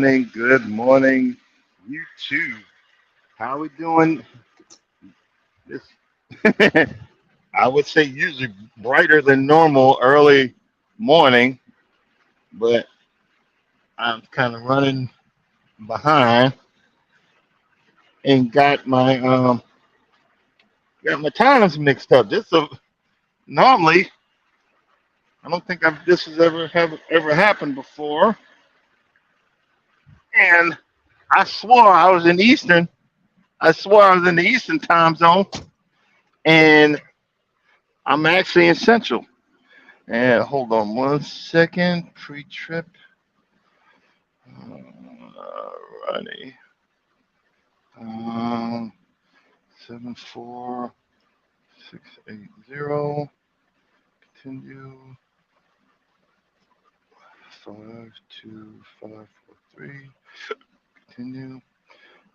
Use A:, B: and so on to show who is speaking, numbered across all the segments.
A: good morning, YouTube. How we doing? This, I would say usually brighter than normal early morning, but I'm kind of running behind and got my times mixed up. Normally I don't think this has ever happened before, and I swore I was in Eastern. I swore I was in the Eastern time zone, and I'm actually in Central. And hold on one second. Pre-trip. Alrighty. Um, 74680. Continue. 52543. Continue.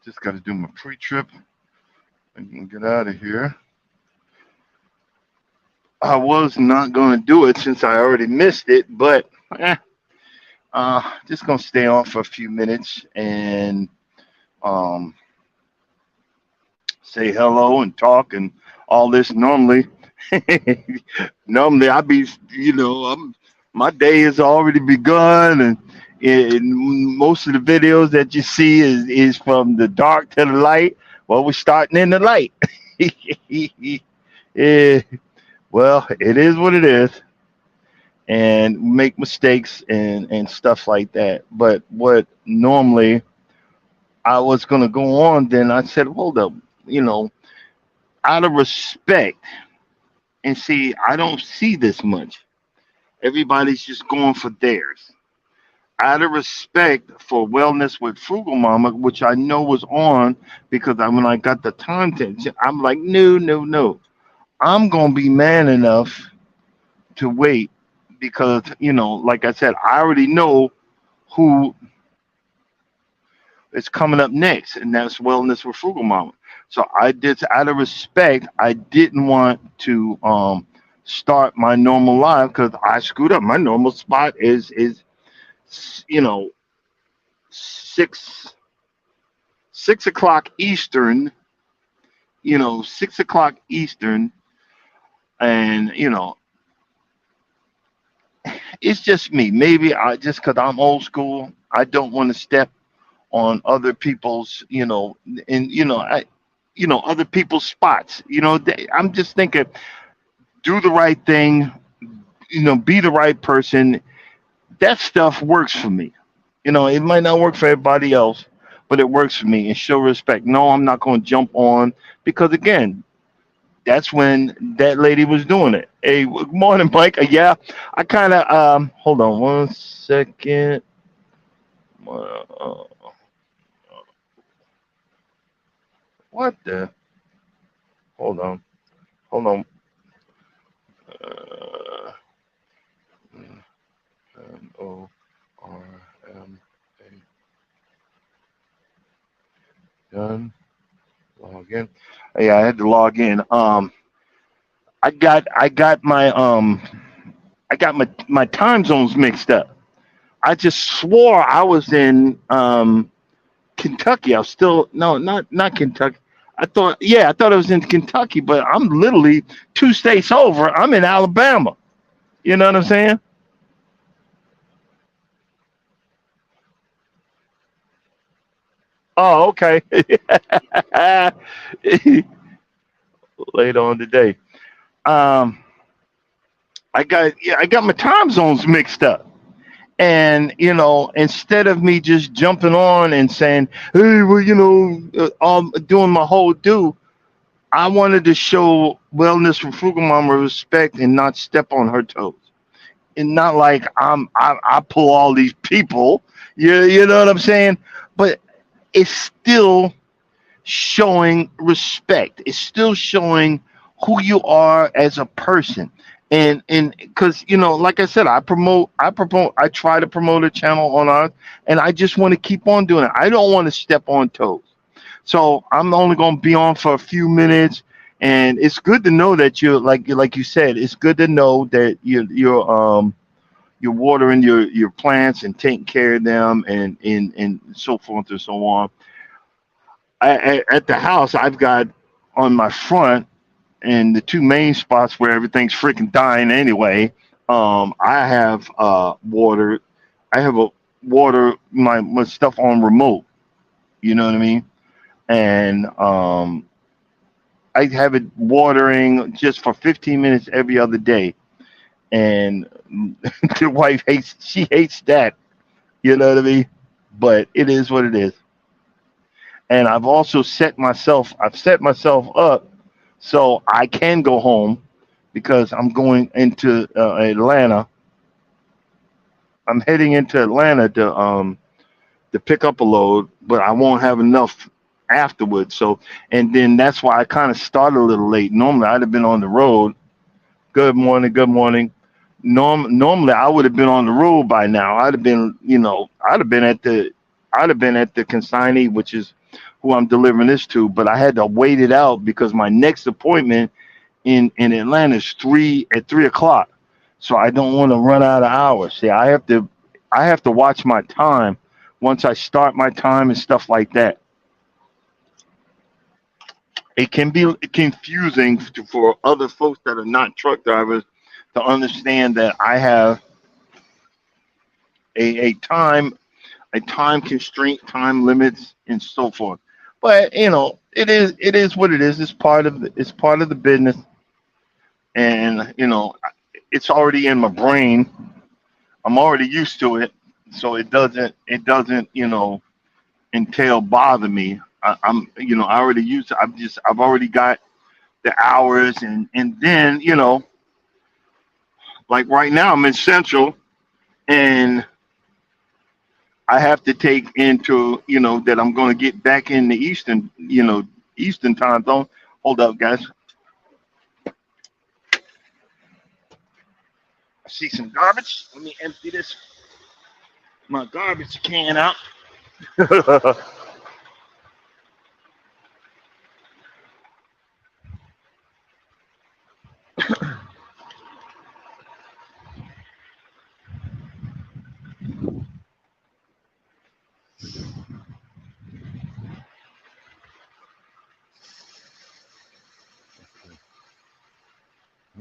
A: Just got to do my pre-trip. I can get out of here. I was not going to do it since I already missed it, but just gonna stay on for a few minutes and um, say hello and talk and all this. Normally I be, my day has already begun, and most of the videos that you see is from the dark to the light. Well, we're starting in the light. Yeah, well, it is what it is, and make mistakes and stuff like that. But what normally I was gonna go on, then I said, hold up, you know, out of respect, and see, I don't see this much. Everybody's just going for theirs. Out of respect for Wellness with Frugal Mama, which I know was on because when I got the content, I'm like, no, no, no. I'm gonna be man enough to wait because like I said, I already know who is coming up next, and that's Wellness with Frugal Mama. So I did, out of respect, I didn't want to start my normal live because I screwed up. My normal spot is you know six 6 o'clock Eastern. 6 o'clock Eastern, and it's just me. Maybe I just because I'm old school, I don't want to step on other people's, and other people's spots. I'm just thinking, do the right thing, be the right person. That stuff works for me. It might not work for everybody else, but it works for me. And show respect. No, I'm not going to jump on because again, that's when that lady was doing it. Hey, good morning, Mike. Yeah, I kind of hold on one second. Uh, what the? Hold on, hold on. Uh, NORM. Done. Log in. Yeah, I had to log in. I got my time zones mixed up. I just swore I was in Kentucky. I was still no, not Kentucky. I thought it was in Kentucky, but I'm literally 2 states over. I'm in Alabama. You know what I'm saying? Oh, okay. Later on today. Um, I got my time zones mixed up. And instead of me just jumping on and saying, "Hey, well, doing my whole do," I wanted to show Wellness from Frugal Mama respect and not step on her toes. And not like I pull all these people. You know what I'm saying? But it's still showing respect. It's still showing who you are as a person. And because like I said, I try to promote a channel on ours, and I just want to keep on doing it. I don't want to step on toes. So I'm only going to be on for a few minutes, and it's good to know that you're like you said. It's good to know that you're watering your plants and taking care of them and so forth and so on. At the house, I've got on my front and the two main spots where everything's freaking dying anyway. I have water. I have a water my stuff on remote. You know what I mean? And I have it watering just for 15 minutes every other day. And the wife hates. She hates that. You know what I mean? But it is what it is. And I've also set myself. I've set myself up so I can go home because I'm going into Atlanta. I'm heading into Atlanta to pick up a load, but I won't have enough afterwards. So, and then that's why I kind of started a little late. Normally, I'd have been on the road. Good morning, good morning. Normally, I would have been on the road by now. I'd have been, I'd have been at the consignee, which is who I'm delivering this to. But I had to wait it out because my next appointment in Atlanta is 3 o'clock. So I don't want to run out of hours. See, I have to watch my time once I start my time and stuff like that. It can be confusing for other folks that are not truck drivers to understand that I have a time constraint, time limits, and so forth. But it is what it is. It's part of the business, and it's already in my brain. I'm already used to it, so it doesn't entail bother me. I already used it. I've already got the hours, and then like right now I'm in Central, and I have to take into that I'm going to get back in the Eastern time zone. Hold up, guys. I see some garbage. Let me empty this my garbage can out.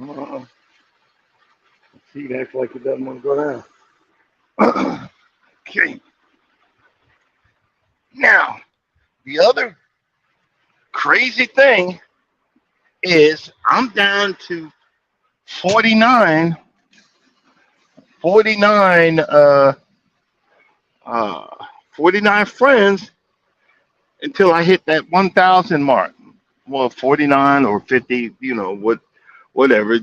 A: Uh, See, it acts like it doesn't want to go down. Okay. Now, the other crazy thing is I'm down to 49, 49, uh, 49 friends until I hit that 1,000 mark. Well, 49 or 50, whatever.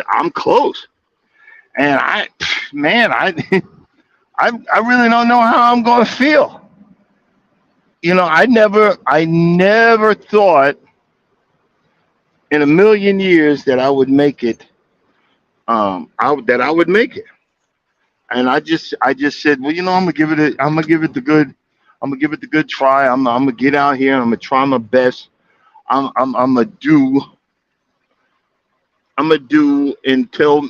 A: I'm close. And man, I really don't know how I'm going to feel. I never thought in a million years that I would make it. That I would make it, and I just said, well, I'm gonna give it the good, I'm gonna give it the good try. I'm gonna get out here. I'm gonna try my best. I'm gonna do. I'm gonna do until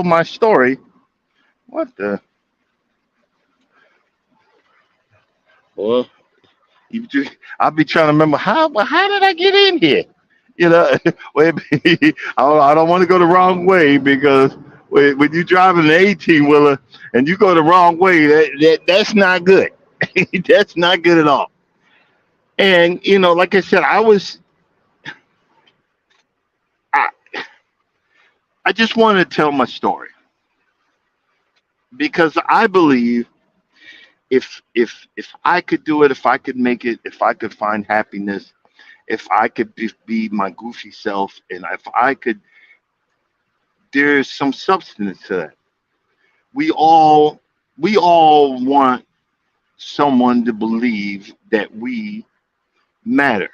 A: my story. What the? Well, I'll be trying to remember how did I get in here? You know, wait, I don't want to go the wrong way because when you driving an 18 wheeler and you go the wrong way, that's not good. That's not good at all. And like I said, I, I just want to tell my story because I believe if I could do it, if I could make it, if I could find happiness, if I could be my goofy self, and if I could, there's some substance to that. We all we all want someone to believe that we matter,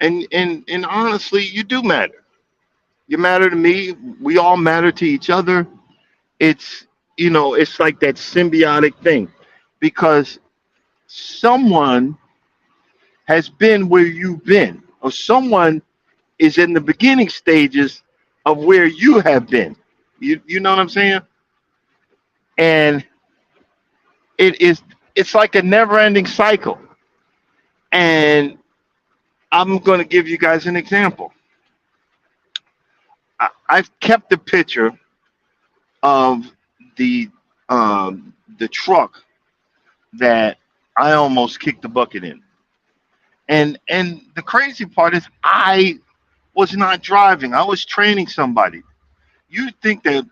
A: and honestly, you do matter. You matter to me. We all matter to each other. It's it's like that symbiotic thing because someone has been where you've been, or someone is in the beginning stages of where you have been. You know what I'm saying? And it is it's like a never-ending cycle. And I'm going to give you guys an example. I've kept the picture of the the truck that I almost kicked the bucket in. And the crazy part is I was not driving. I was training somebody. You'd think that,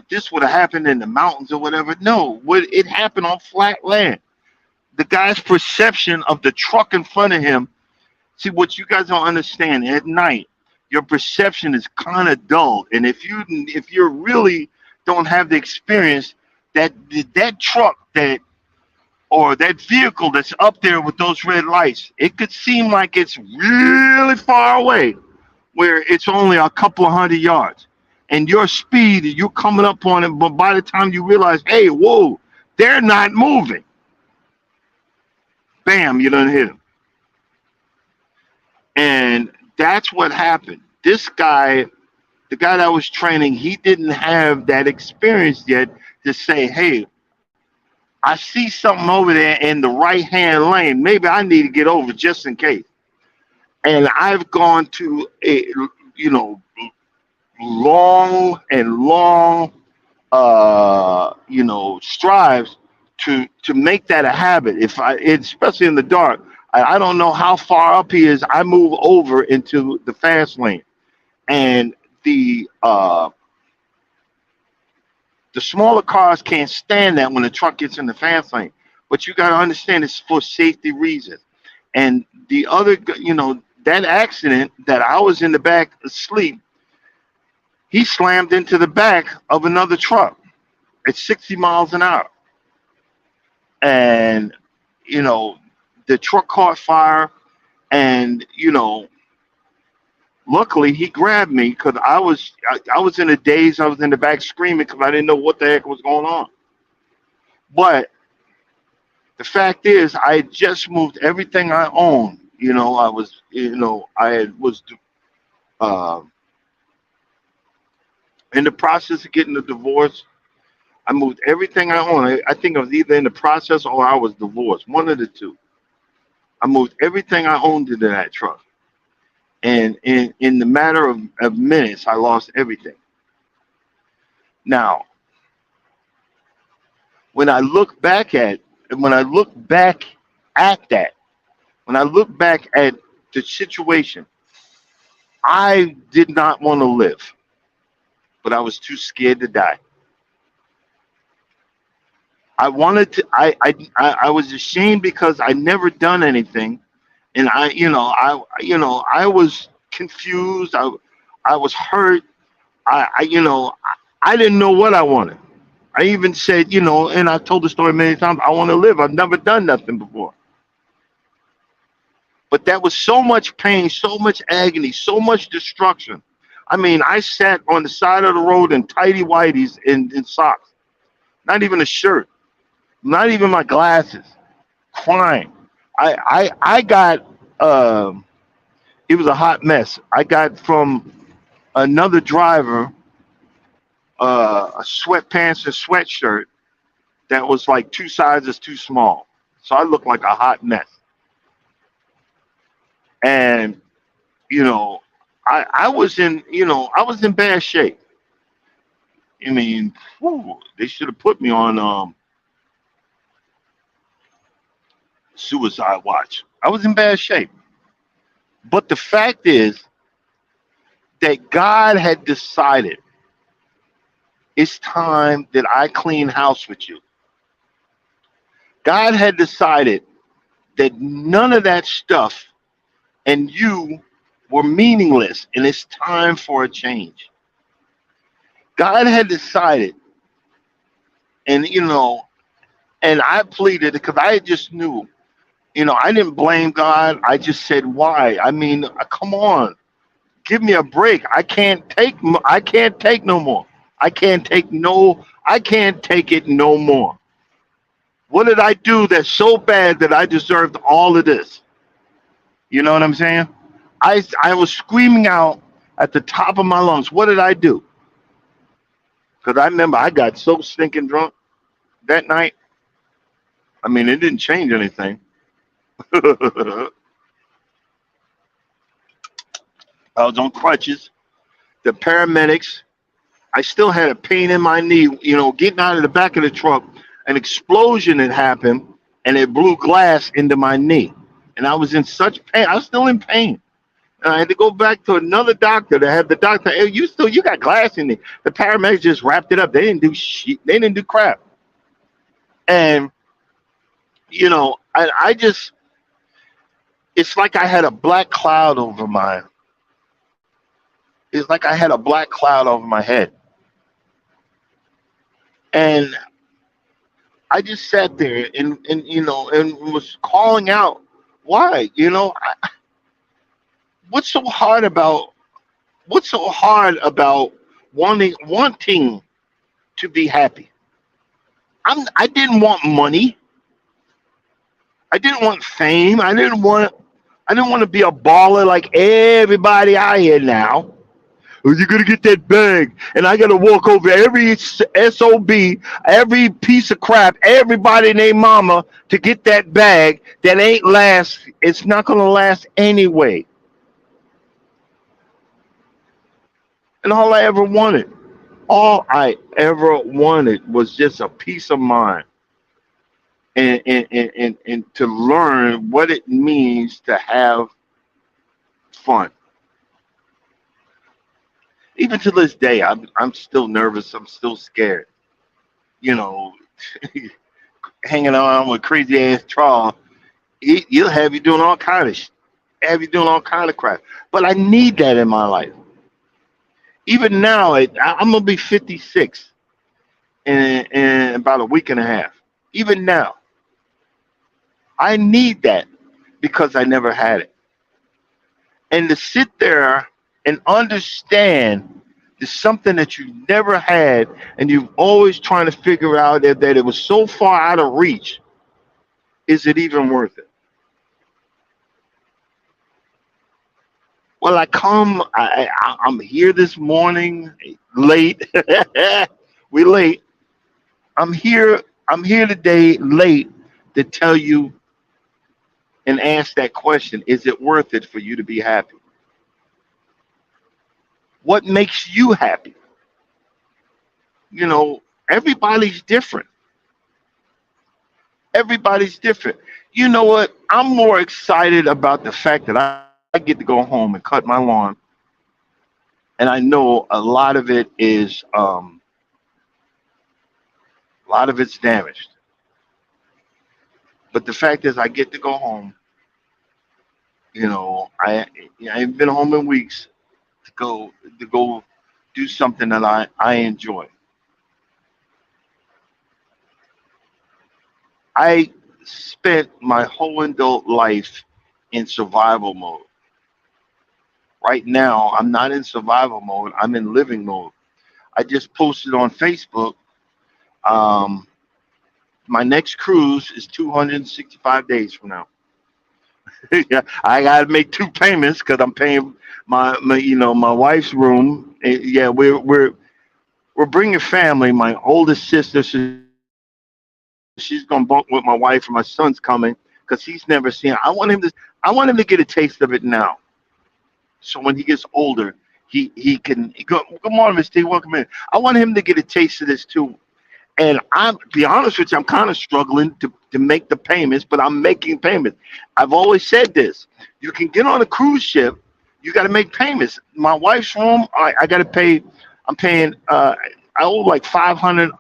A: this would have happened in the mountains or whatever. No, it happened on flat land. The guy's perception of the truck in front of him. See, what you guys don't understand, at night, your perception is kind of dull. And if you really don't have the experience, that truck or that vehicle that's up there with those red lights, it could seem like it's really far away, where it's only a couple of hundred yards. And your speed, you're coming up on it, but by the time you realize, hey, whoa, they're not moving, bam, you done hit them. And that's what happened. This guy, the guy that I was training, he didn't have that experience yet to say, hey, I see something over there in the right hand lane. Maybe I need to get over just in case. And I've gone to you know, long strives to make that a habit. Especially in the dark, I don't know how far up he is. I move over into the fast lane, and the smaller cars can't stand that when the truck gets in the fast lane. But you got to understand it's for safety reasons. And the other, that accident that I was in the back asleep, he slammed into the back of another truck at 60 miles an hour. And, the truck caught fire. And, luckily he grabbed me because I was in a daze. I was in the back screaming because I didn't know what the heck was going on. But the fact is, I had just moved everything I owned. I was uh, in the process of getting a divorce. I moved everything I owned. I think I was either in the process or I was divorced, one of the two. I moved everything I owned into that truck. And in the matter of minutes, I lost everything. Now, when I look back at when I look back at that, when I look back at the situation, I did not want to live, but I was too scared to die. I wanted to. I was ashamed because I never done anything, and I was confused. I was hurt. I didn't know what I wanted. I even said, and I told the story many times. I want to live. I've never done nothing before. But that was so much pain, so much agony, so much destruction. I mean, I sat on the side of the road in tighty whities and socks, not even a shirt, not even my glasses, crying. I got it was a hot mess. I got from another driver a sweatpants and sweatshirt that was like two sizes too small. So I looked like a hot mess. And I was in bad shape. I mean, whew, they should have put me on suicide watch. I was in bad shape. But the fact is that God had decided it's time that I clean house with you. God had decided that none of that stuff and you were meaningless, and it's time for a change. God had decided, and and I pleaded because I just knew, I didn't blame God. I just said, why? I mean, come on, give me a break. I can't take no more. I can't take it no more. What did I do that's so bad that I deserved all of this? You know what I'm saying? I was screaming out at the top of my lungs. What did I do? Because I remember I got so stinking drunk. that night, I mean, it didn't change anything. I was on crutches. The paramedics, I still had a pain in my knee. Getting out of the back of the truck, an explosion had happened, and it blew glass into my knee, and I was in such pain. I was still in pain. And I had to go back to another doctor to have the doctor. Hey, you got glass in it. The paramedics just wrapped it up. They didn't do shit. They didn't do crap. And I just, it's like I had a black cloud over my. It's like I had a black cloud over my head, and I just sat there and was calling out, why? What's so hard about what's so hard about wanting to be happy? I didn't want money. I didn't want fame. I didn't want to be a baller like everybody out here now. Oh, you're gonna get that bag, and I gotta walk over every sob, every piece of crap, everybody and their mama to get that bag that ain't last. It's not gonna last anyway. And all I ever wanted was just a peace of mind, and to learn what it means to have fun. Even to this day, I'm still nervous. I'm still scared. You know, hanging around with crazy ass Charles, he'll have you doing all kind of have you doing all kind of crap. But I need that in my life. Even now, I'm gonna be 56 in about a week and a half. Even now, I need that because I never had it. And to sit there and understand there's something that you never had, and you've always trying to figure out that it was so far out of reach. Is it even worth it? Well, I'm here this morning, late. We late. I'm here. I'm here today, late, to tell you and ask that question: is it worth it for you to be happy? What makes you happy? Everybody's different. Everybody's different. You know what? I'm more excited about the fact that I get to go home and cut my lawn, and I know a lot of it's damaged. But the fact is, I get to go home. I ain't been home in weeks to go do something that I enjoy. I spent my whole adult life in survival mode. Right now, I'm not in survival mode. I'm in living mode. I just posted on Facebook. Um, my next cruise is 265 days from now. Yeah, I gotta make two payments because I'm paying my wife's room. Yeah, we're bringing family. My oldest sister, she's gonna bunk with my wife, and my son's coming because he's never seen it. I want him to get a taste of it now. So when he gets older, he can go. Good morning, Mr. T. Welcome in. I want him to get a taste of this too. And I'm be honest with you, I'm kind of struggling to make the payments, but I'm making payments. I've always said this: you can get on a cruise ship, you got to make payments. My wife's room, I got to pay. I'm paying. I owe like 500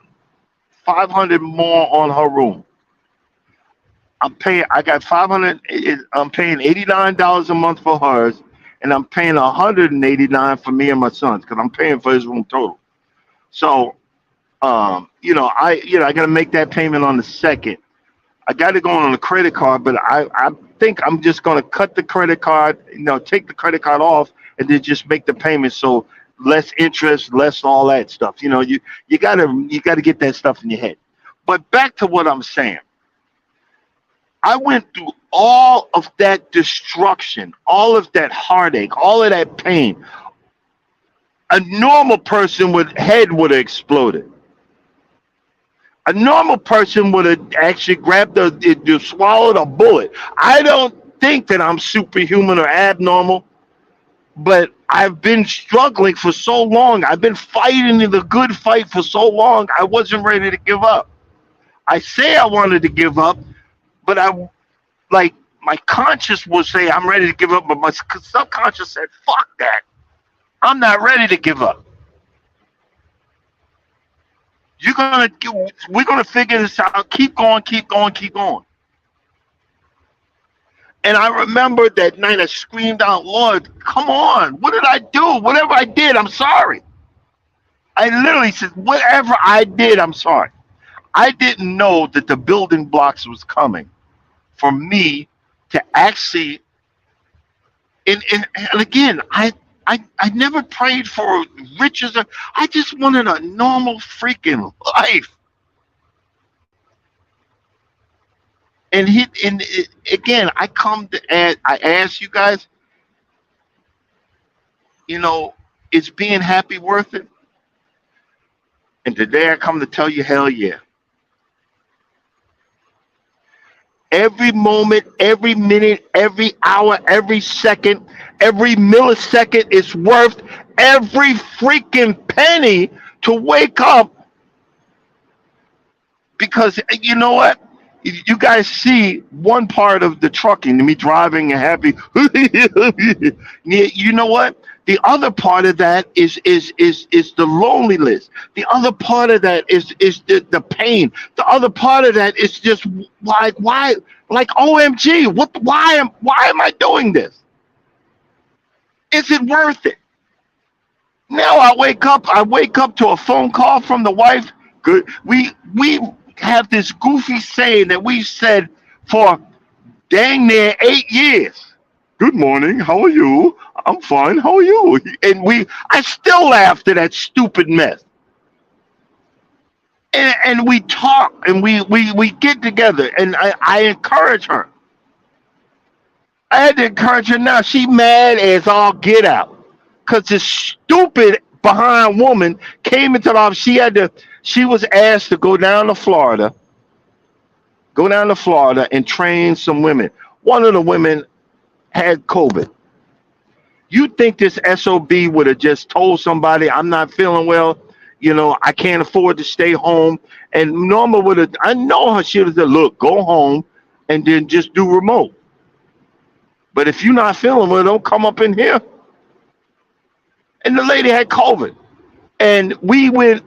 A: more on her room. I'm paying. I got 500. I'm paying $89 a month for hers, and I'm paying 189 for me and my sons because I'm paying for his room total. So, I got to make that payment on the second. I got to go on a credit card, but I think I'm just going to cut the credit card. Take the credit card off, and then just make the payment. So less interest, less all that stuff. You gotta get that stuff in your head. But back to what I'm saying. I went through all of that destruction, all of that heartache, all of that pain. A normal person would have exploded. A normal person would have actually grabbed swallowed a bullet. I don't think that I'm superhuman or abnormal, but I've been struggling for so long. I've been fighting the good fight for so long. I wasn't ready to give up. I say I wanted to give up, but like my conscious will say I'm ready to give up, but my subconscious said, "Fuck that! I'm not ready to give up. You're gonna, we're gonna figure this out. Keep going, keep going, keep going." And I remember that night I screamed out, "Lord, come on! What did I do? Whatever I did, I'm sorry." I literally said, "Whatever I did, I'm sorry." I didn't know that the building blocks was coming for me to actually. And again, I never prayed for riches. I just wanted a normal freaking life. Again, I come to add. I ask you guys, you know, is being happy worth it? And today I come to tell you, hell yeah. Every moment, every minute, every hour, every second, every millisecond is worth every freaking penny to wake up. Because you know what? You guys see one part of the trucking, me driving and happy. You know what? The other part of that is the loneliness. The other part of that is the pain. The other part of that is just why like OMG, why am I doing this? Is it worth it? Now I wake up to a phone call from the wife. Good. We have this goofy saying that we said for dang near 8 years. Good morning. How are you? I'm fine. How are you? And I still laughed at that stupid mess. And we talk and we get together and I encourage her. I had to encourage her now. She mad as all get out. Cause this stupid behind woman came into the office. She was asked to go down to Florida and train some women. One of the women had COVID. You think this SOB would have just told somebody, "I'm not feeling well, I can't afford to stay home." And Norma would have, I know her, she would have said, "Look, go home and then just do remote. But if you're not feeling well, don't come up in here." And the lady had COVID. And we went,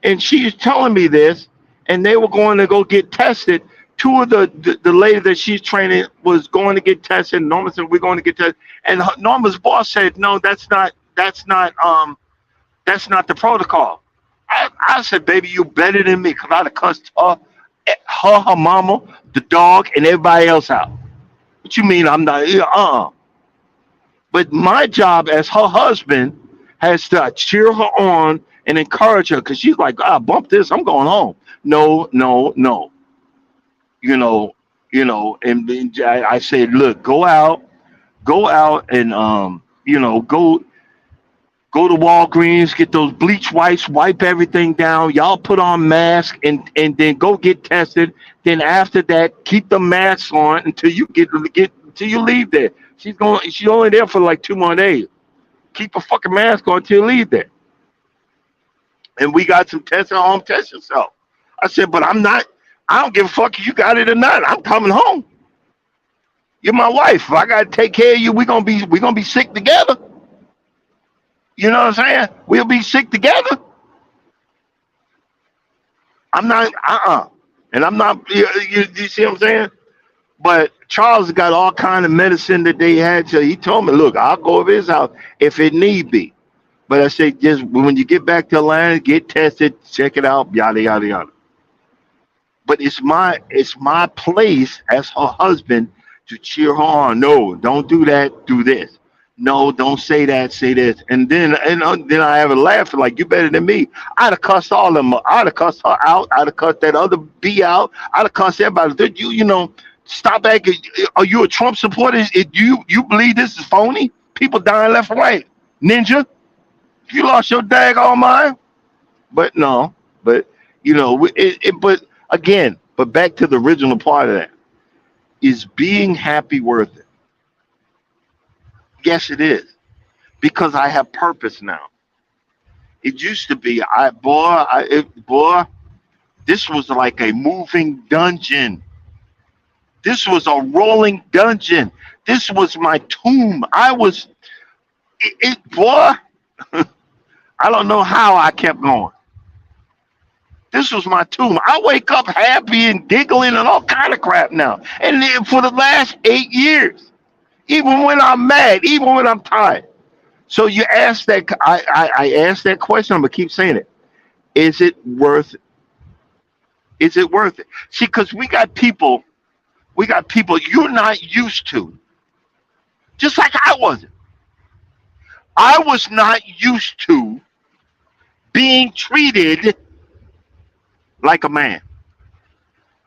A: and she's telling me this, and they were going to go get tested. Two of the lady that she's training was going to get tested. Norma said, "We're going to get tested." And Norma's boss said, "No, that's not the protocol." I said, "Baby, you better than me," because I'd have cussed her mama, the dog, and everybody else out. What you mean I'm not? But my job as her husband has to cheer her on and encourage her because she's like, bump this, I'm going home. No, no, no. And then I said, "Look, go out and go to Walgreens, get those bleach wipes, wipe everything down. Y'all put on masks and then go get tested. Then after that, keep the masks on until you get until you leave there." She's only there for like 2 more days. Keep a fucking mask on until you leave there. And we got some tests at home. Test yourself. I said, "But I'm not. I don't give a fuck if you got it or not. I'm coming home. You're my wife. If I gotta take care of you, we're gonna be sick together. You know what I'm saying? We'll be sick together. I'm not. And I'm not. You see what I'm saying? But Charles got all kind of medicine that they had. So he told me, "Look, I'll go over his house if it need be." But I said, just when you get back to Atlanta, get tested, check it out, yada yada yada. But it's my place as her husband to cheer her on. No, don't do that. Do this. No, don't say that. Say this. And then I have a laugh like, "You better than me." I'd have cussed all of them. I'd have cussed her out. I'd have cussed that other B out. I'd have cussed everybody. Stop acting. Are you a Trump supporter? You believe this is phony? People dying left and right. Ninja, you lost your daggone mind. But no. But But again, but back to the original part of that, is being happy worth it? Yes, it is, because I have purpose now. It used to be, boy, this was like a moving dungeon. This was a rolling dungeon. This was my tomb. Boy, I don't know how I kept going. This was my tomb. I wake up happy and giggling and all kind of crap now. And then for the last 8 years, even when I'm mad, even when I'm tired. So you ask that, I asked that question. I'm gonna keep saying it. Is it worth it? Is it worth it? See, because we got people you're not used to, just like I wasn't. I was not used to being treated like a man.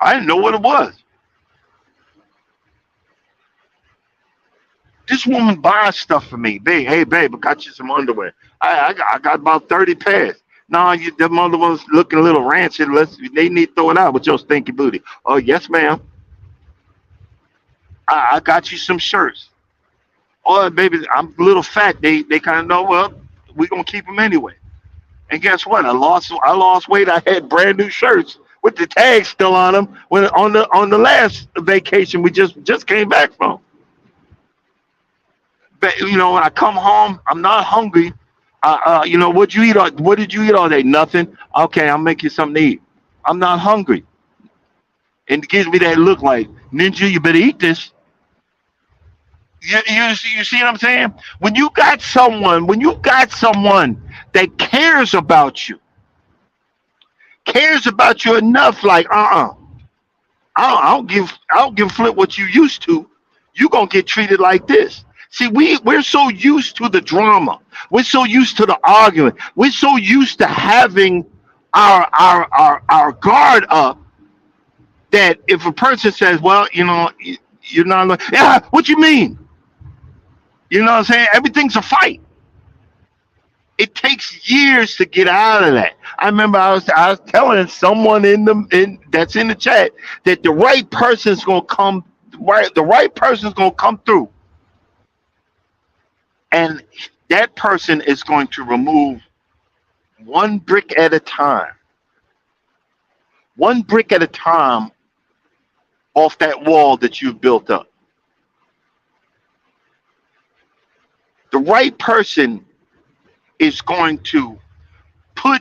A: I didn't know what it was. This woman buys stuff for me. Babe, hey babe, I got you some underwear. I got about 30 pairs. No, them other ones looking a little rancid. They need to throw it out with your stinky booty. Oh yes, ma'am. I got you some shirts. Oh baby, I'm a little fat. They kind of know. Well, we gonna keep them anyway. And guess what? I lost weight. I had brand new shirts with the tags still on them when on the last vacation we just came back from. But when I come home, I'm not hungry. What did you eat all day? Nothing. Okay, I'll make you something to eat. I'm not hungry, and it gives me that look like ninja. You better eat this. You see what I'm saying? When you got someone that cares about you enough, like I don't give a flip what you used to. You gonna get treated like this. See, we're so used to the drama. We're so used to the arguing. We're so used to having our guard up that if a person says, "Well, you're not," yeah, what you mean? You know what I'm saying? Everything's a fight. It takes years to get out of that. I remember I was telling someone that's in the chat that the right person's gonna come through, and that person is going to remove one brick at a time, one brick at a time off that wall that you've built up. The right person is going to put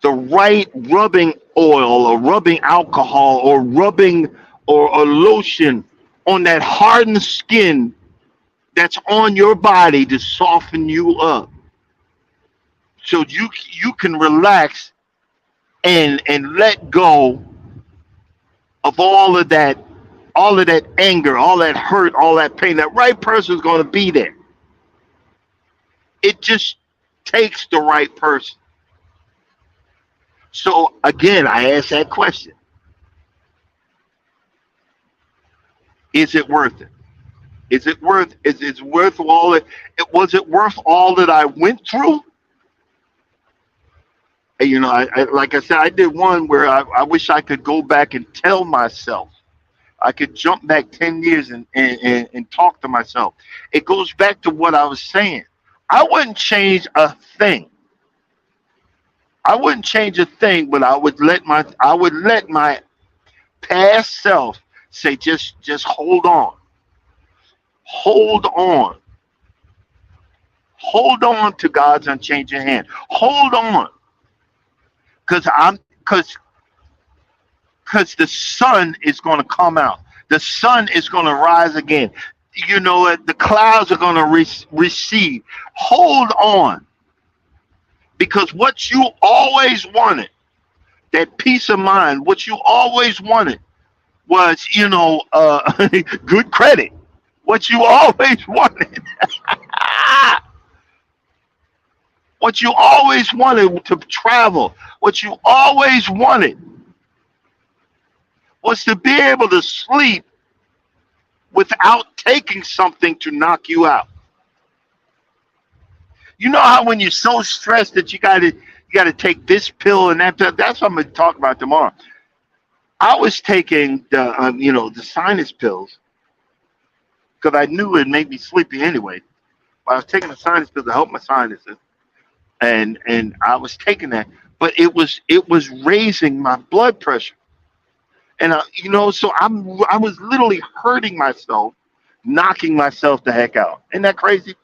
A: the right rubbing oil or rubbing alcohol or rubbing or lotion on that hardened skin that's on your body to soften you up so you can relax and let go of all of that anger, all that hurt, all that pain. That right person is going to be there. It just takes the right person. So again, I ask that question: is it worth it? Is it worth? Is it worth all it? Was it worth all that I went through? And, like I said, I did one where I wish I could go back and tell myself. I could jump back 10 years and talk to myself. It goes back to what I was saying. I wouldn't change a thing. I wouldn't change a thing, but I would let my past self say, just hold on. Hold on. Hold on to God's unchanging hand. Hold on. Because the sun is going to come out. The sun is going to rise again. The clouds are going to recede. Hold on, because what you always wanted, that peace of mind, what you always wanted was, good credit. What you always wanted, what you always wanted to travel, what you always wanted was to be able to sleep without taking something to knock you out. You know how when you're so stressed that You got to take this pill and that pill. That's what I'm going to talk about tomorrow. I was taking the sinus pills because I knew it made me sleepy anyway. But I was taking the sinus pills to help my sinuses, and I was taking that, but it was raising my blood pressure, and so I was literally hurting myself, knocking myself the heck out. Isn't that crazy?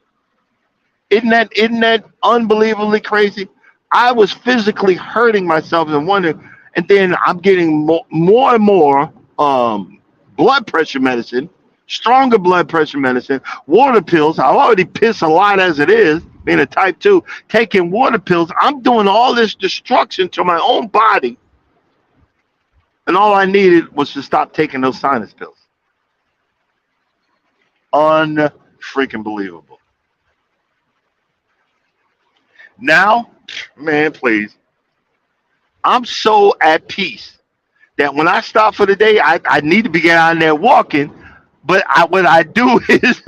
A: Isn't that unbelievably crazy? I was physically hurting myself and wondering, and then I'm getting more and more blood pressure medicine, stronger blood pressure medicine, water pills. I already piss a lot as it is, being a type two, taking water pills. I'm doing all this destruction to my own body, and all I needed was to stop taking those sinus pills. Unfreaking believable. Now, man, please. I'm so at peace that when I stop for the day, I need to be getting out there walking. But what I do is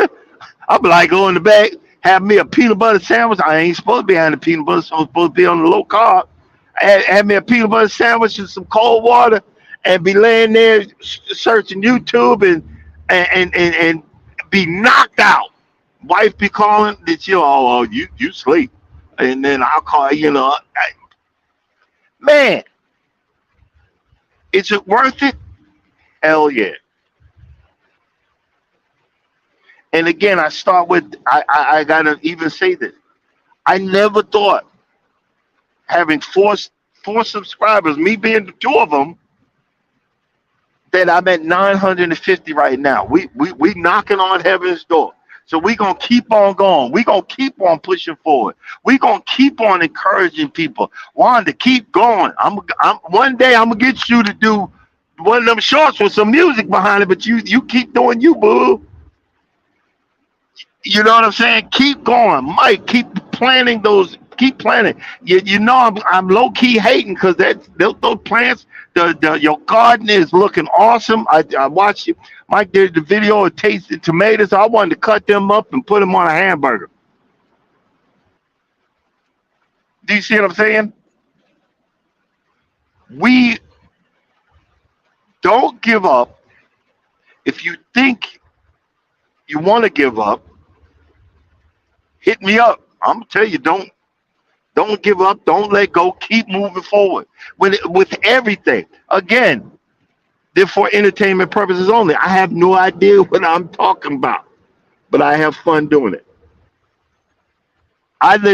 A: I'm like, go in the back, have me a peanut butter sandwich. I ain't supposed to be having a peanut butter, so I'm supposed to be on the low carb. Have me a peanut butter sandwich and some cold water, and be laying there searching YouTube and be knocked out. Wife be calling that you sleep, and then I'll call man, is it worth it? Hell yeah. And again, I start with I gotta even say this. I never thought having four subscribers, me being the two of them, that I'm at 950 right now. We knocking on heaven's door. So we gonna keep on going. We gonna keep on pushing forward. We gonna keep on encouraging people. Wanda, keep going. I'm one day I'm gonna get you to do one of them shorts with some music behind it, but you keep doing you, boo. You know what I'm saying? Keep going, Mike. Keep planting those. Keep planting. I'm low key hating because those plants. Your garden is looking awesome. I watched you. Mike did the video of tasting tomatoes. I wanted to cut them up and put them on a hamburger. Do you see what I'm saying? We don't give up. If you think you want to give up, hit me up. I'm gonna tell you, don't give up. Don't let go. Keep moving forward with everything. Again, they're for entertainment purposes only. I have no idea what I'm talking about, but I have fun doing it.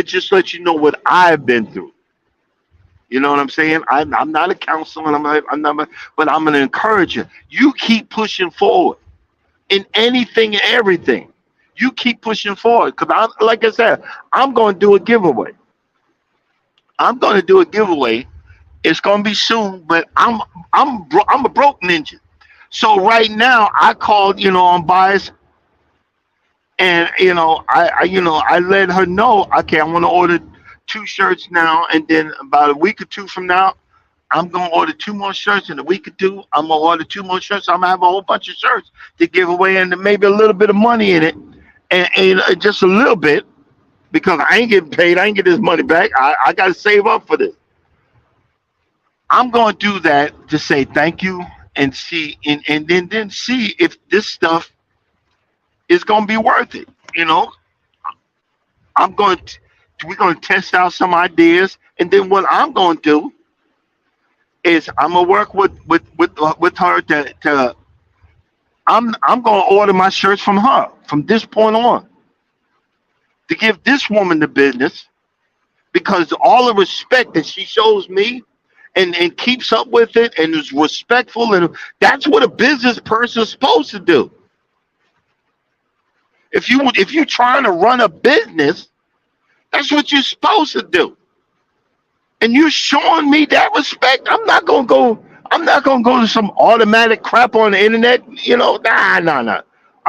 A: Just let you know what I've been through. You know what I'm saying? I'm not a counselor, and but I'm gonna encourage you. You keep pushing forward in anything and everything. You keep pushing forward because, like I said, I'm going to do a giveaway. I'm going to do a giveaway. It's going to be soon, but I'm a broke ninja. So right now, I called on bias, and I let her know. Okay, I want to order 2 shirts now, and then about a week or two from now, I'm gonna order 2 more shirts. In a week or two, I'm gonna order 2 more shirts. I'm gonna have a whole bunch of shirts to give away, and maybe a little bit of money in it, and just a little bit because I ain't getting paid. I ain't getting this money back. I got to save up for this. I'm gonna do that to say thank you and see, and then see if this stuff is gonna be worth it. I'm going. We're gonna test out some ideas, and then what I'm gonna do is I'm gonna work with her to I'm gonna order my shirts from her from this point on to give this woman the business because all the respect that she shows me and keeps up with it and is respectful, and that's what a business person is supposed to do. If you're trying to run a business, that's what you're supposed to do. And you're showing me that respect. I'm not gonna go. I'm not gonna go to some automatic crap on the internet. Nah.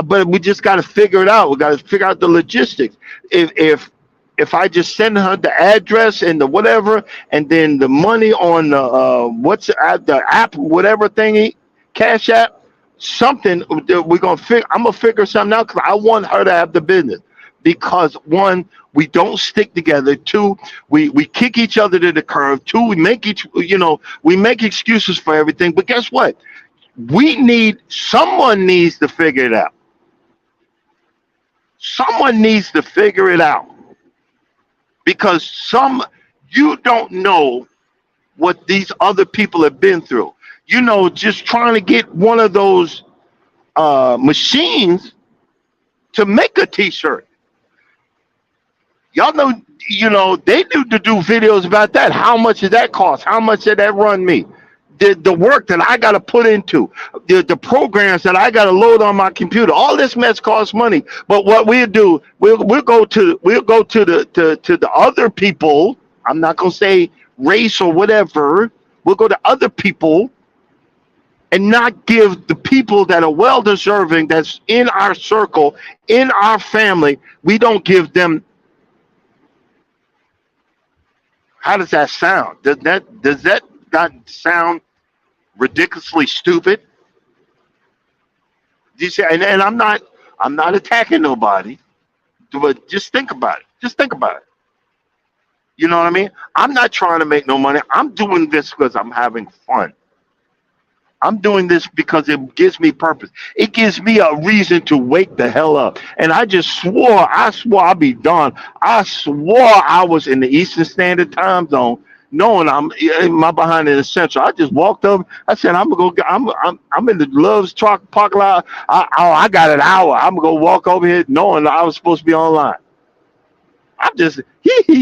A: But we just got to figure it out. We got to figure out the logistics. If I just send her the address and the whatever, and then the money on the app, whatever thingy, Cash App, something we're gonna figure. I'm gonna figure something out because I want her to have the business. because one, we don't stick together. Two, we kick each other to the curb. Two, we make excuses for everything. But guess what? Someone needs to figure it out. Someone needs to figure it out because you don't know what these other people have been through. Just trying to get one of those machines to make a T-shirt. Y'all know, they need to do videos about that. How much did that cost? How much did that run me? The work that I got to put into the programs that I got to load on my computer. All this mess costs money. But what we'll do, we'll go to the other people. I'm not gonna say race or whatever. We'll go to other people and not give the people that are well deserving, that's in our circle, in our family. We don't give them. How does that sound? Does that not sound ridiculously stupid? You say, and I'm not attacking nobody, but just think about it. Just think about it. You know what I mean? I'm not trying to make no money. I'm doing this because I'm having fun. I'm doing this because it gives me purpose. It gives me a reason to wake the hell up. And I swore I'd be done. I swore I was in the Eastern Standard Time Zone, knowing I'm in my behind in the Central. I just walked up. I said, I'm gonna go. I'm in the Love's truck parking lot. I got an hour. I'm gonna go walk over here, knowing I was supposed to be online. I'm just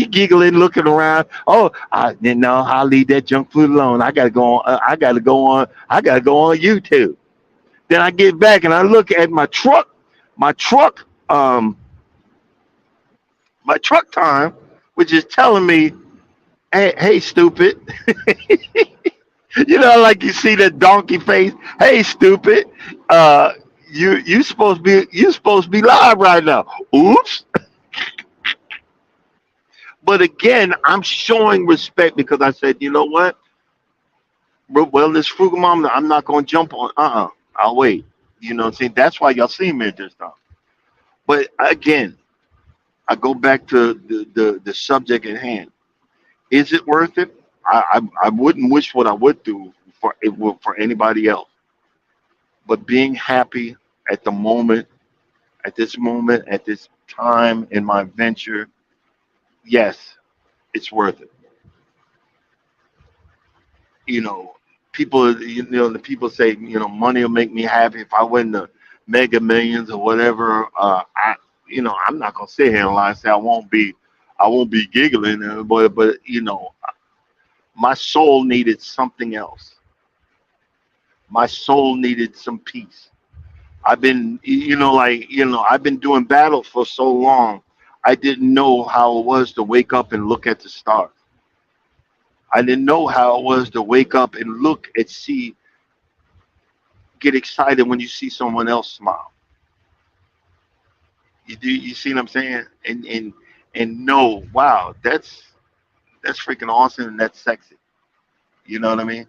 A: giggling, looking around. Oh, I didn't know. I'll leave that junk food alone. I gotta go on. I gotta go on. I gotta go on YouTube. Then I get back and I look at my truck. My truck. My truck time, which is telling me, hey, stupid. Like you see that donkey face. Hey, stupid. Uh, you supposed to be live right now. Oops. But again, I'm showing respect because I said, you know what? Well, this frugal mom, I'm not going to jump on. I'll wait. You know what I'm saying? That's why y'all see me at this time. But again, I go back to the subject at hand. Is it worth it? I wouldn't wish what I would do for anybody else. But being happy at the moment, at this time in my venture, yes, it's worth it. you know, the people say, money will make me happy if I win the Mega Millions or whatever. I'm not gonna sit here and lie and say I won't be giggling, but my soul needed something else. My soul needed some peace. I've been doing battle for so long. I didn't know how it was to wake up and look at the stars. I didn't know how it was to wake up and get excited when you see someone else smile. You see what I'm saying? And know, wow, that's freaking awesome and that's sexy. You know what I mean?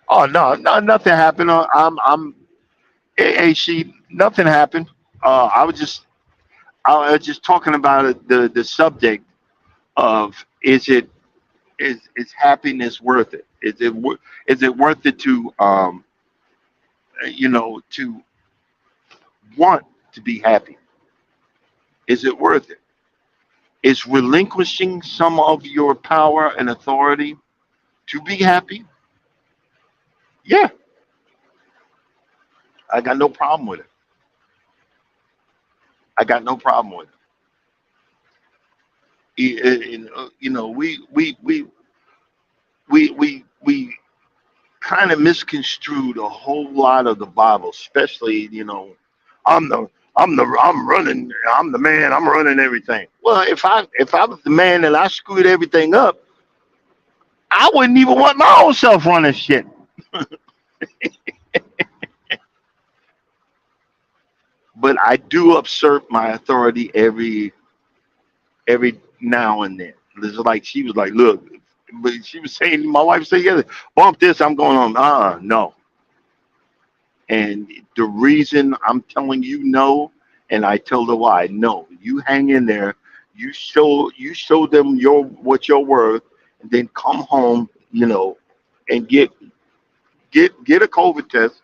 A: Oh no, no, nothing happened. Hey, she, nothing happened. I was just talking about it, the subject of, is happiness worth it? Is it worth it to want to be happy? Is it worth it? Is relinquishing some of your power and authority to be happy? Yeah, I got no problem with it. I got no problem with it. We kind of misconstrued a whole lot of the Bible, especially, I'm running, I'm the man, I'm running everything. Well, if I was the man and I screwed everything up, I wouldn't even want my own self running shit. But I do assert my authority every now and then. It's like she was like, look, but she was saying, my wife said, yeah, bump this, I'm going on. No. And the reason I'm telling you no And I told her why. No, you hang in there. You show them your what you're worth, and then come home, and get a COVID test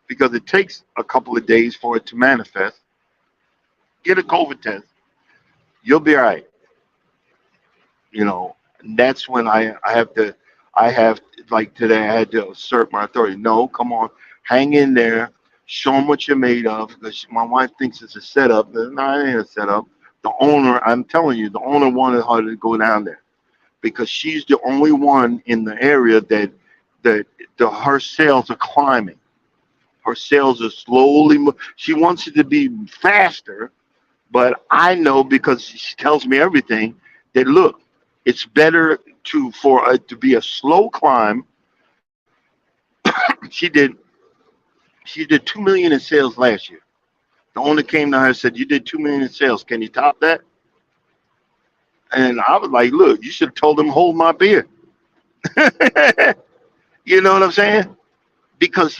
A: because it takes a couple of days for it to manifest. Get a COVID test. You'll be all right. And that's when I have like today I had to assert my authority. No, come on, hang in there, show them what you're made of because my wife thinks it's a setup. No, it ain't a setup. The owner, I'm telling you, the owner wanted her to go down there because she's the only one in the area that her sales are climbing. Her sales are slowly. She wants it to be faster, but I know because she tells me everything that look, it's better for it to be a slow climb. She did she did 2 million in sales last year. The owner came to her and said, "You did 2 million in sales. Can you top that?" And I was like, "Look, you should have told him hold my beer." You know what I'm saying? Because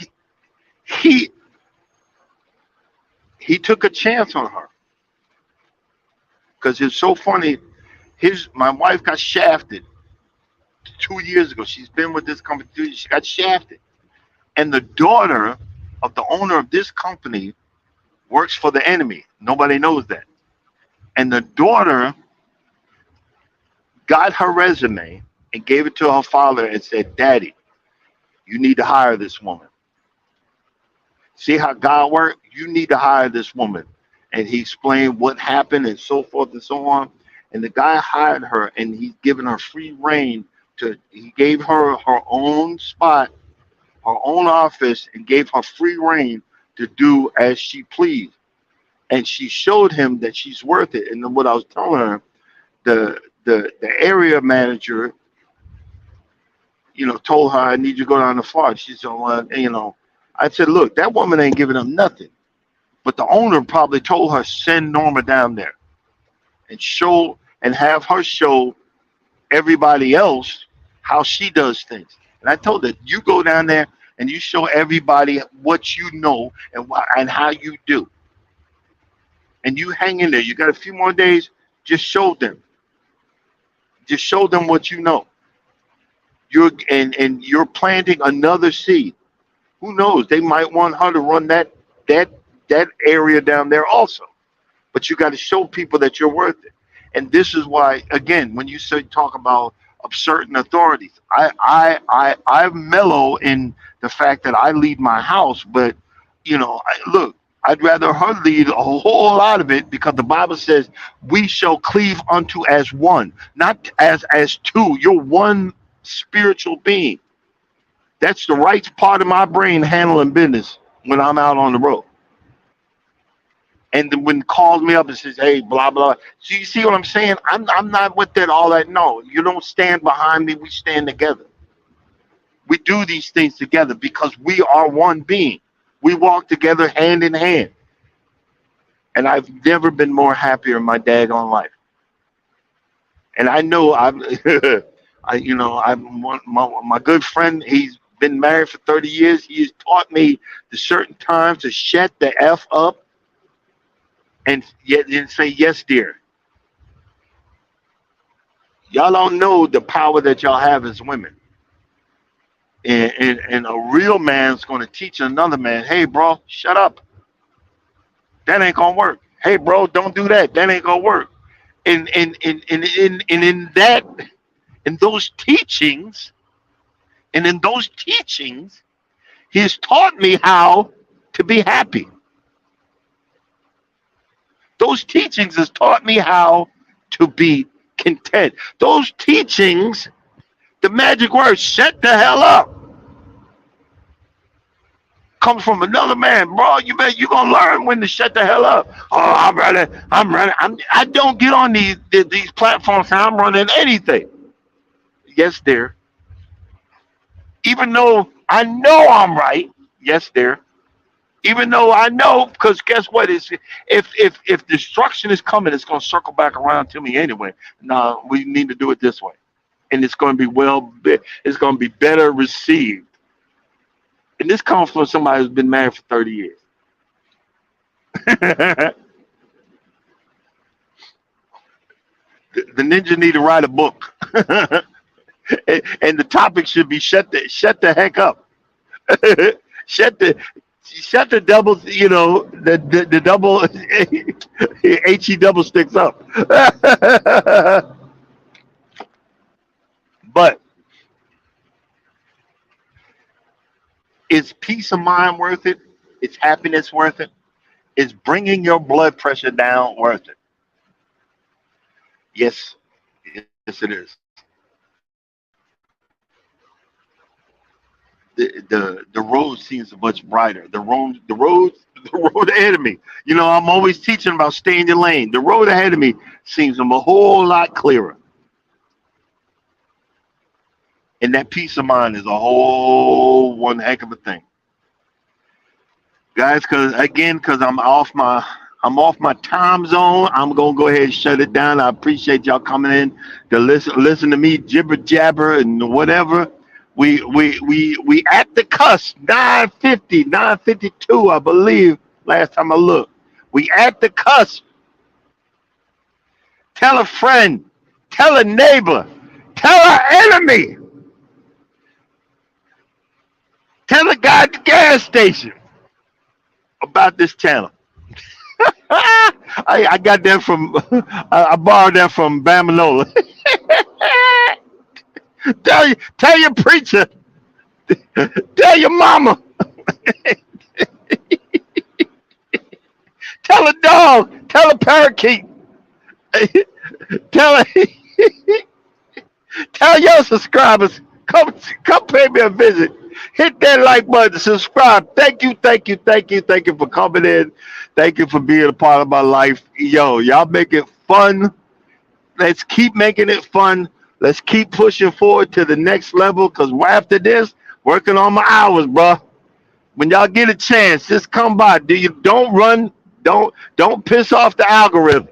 A: he he took a chance on her. Because it's so funny. His My wife got shafted 2 years ago. She's been with this company 2 years. She got shafted, and the daughter of the owner of this company works for the enemy. Nobody knows that. And the daughter got her resume and gave it to her father and said, "Daddy, you need to hire this woman. See how God works? You need to hire this woman." And he explained what happened and so forth and so on. And the guy hired her and he's given her free reign he gave her her own spot, her own office, and gave her free reign to do as she pleased. And she showed him that she's worth it. And then what I was telling her, the area manager, told her, "I need you to go down to Florida." She said, "Well, I said, look, that woman ain't giving them nothing." But the owner probably told her, "Send Norma down there and have her show everybody else how she does things." And I told her, "You go down there and you show everybody what you know and how you do. And you hang in there. You got a few more days. Just show them. Just show them what you know. You're planting another seed. Who knows? They might want her to run that that area down there also. But you got to show people that you're worth it." And this is why, again, when you say talk about certain authorities, I'm mellow in the fact that I lead my house, but look, I'd rather her lead a whole lot of it because the Bible says we shall cleave unto as one, not as two. You're one spiritual being. That's the right part of my brain handling business when I'm out on the road. And then when calls me up and says, "Hey, blah blah." So you see what I'm saying? I'm not with that all that. No, you don't stand behind me. We stand together. We do these things together because we are one being. We walk together hand in hand. And I've never been more happier in my daggone life. And I know my good friend. He's been married for 30 years. He has taught me the certain times to shut the f up and yet and say yes, dear. Y'all don't know the power that y'all have as women. And a real man's going to teach another man, "Hey, bro, shut up. That ain't gonna work. Hey, bro, don't do that. That ain't gonna work." And in that, in those teachings, and in those teachings, he's taught me how to be happy. Those teachings has taught me how to be content. Those teachings, the magic word, "shut the hell up," comes from another man, bro. You gonna learn when to shut the hell up. "Oh, I'm running. I don't get on these platforms and I'm running anything." Yes, dear. Even though I know I'm right. Yes, dear. Even though I know, because guess what? If destruction is coming, it's gonna circle back around to me anyway. No, we need to do it this way, and it's gonna be it's gonna be better received. And this comes from somebody who's been married for 30 years. The ninja need to write a book, and the topic should be shut the heck up. shut the shut the double, the double he double sticks up. But is peace of mind worth it? Is happiness worth it? Is bringing your blood pressure down worth it? Yes, yes, it is. The road seems much brighter. The road ahead of me. I'm always teaching about stay in your lane. The road ahead of me seems a whole lot clearer, and that peace of mind is a whole one heck of a thing, guys. Because I'm off my time zone. I'm gonna go ahead and shut it down. I appreciate y'all coming in to listen to me jibber jabber and whatever. We at the cusp, 9:50, 9:52, I believe, last time I looked. We at the cusp. Tell a friend, tell a neighbor, tell an enemy, tell a guy at the gas station about this channel. I got that from I borrowed that from Bamanola. Tell your preacher, tell your mama, tell a dog, tell a parakeet, tell tell your subscribers, come pay me a visit. Hit that like button, subscribe. Thank you, thank you, thank you, thank you for coming in. Thank you for being a part of my life. Yo, y'all make it fun. Let's keep making it fun. Let's keep pushing forward to the next level. Cause after this, working on my hours, bro. When y'all get a chance, just come by. Don't run. Don't piss off the algorithm.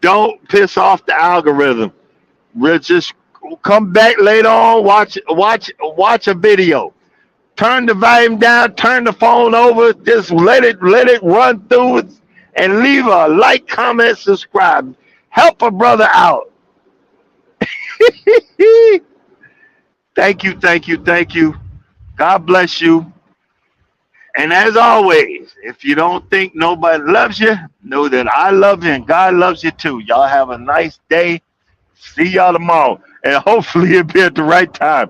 A: Don't piss off the algorithm. We'll just come back later on. Watch a video. Turn the volume down. Turn the phone over. Just let it run through it, and leave a like, comment, subscribe. Help a brother out. Thank you, thank you, thank you. God bless you. And as always, if you don't think nobody loves you, know that I love you and God loves you too. Y'all have a nice day. See y'all tomorrow. And hopefully it'll be at the right time.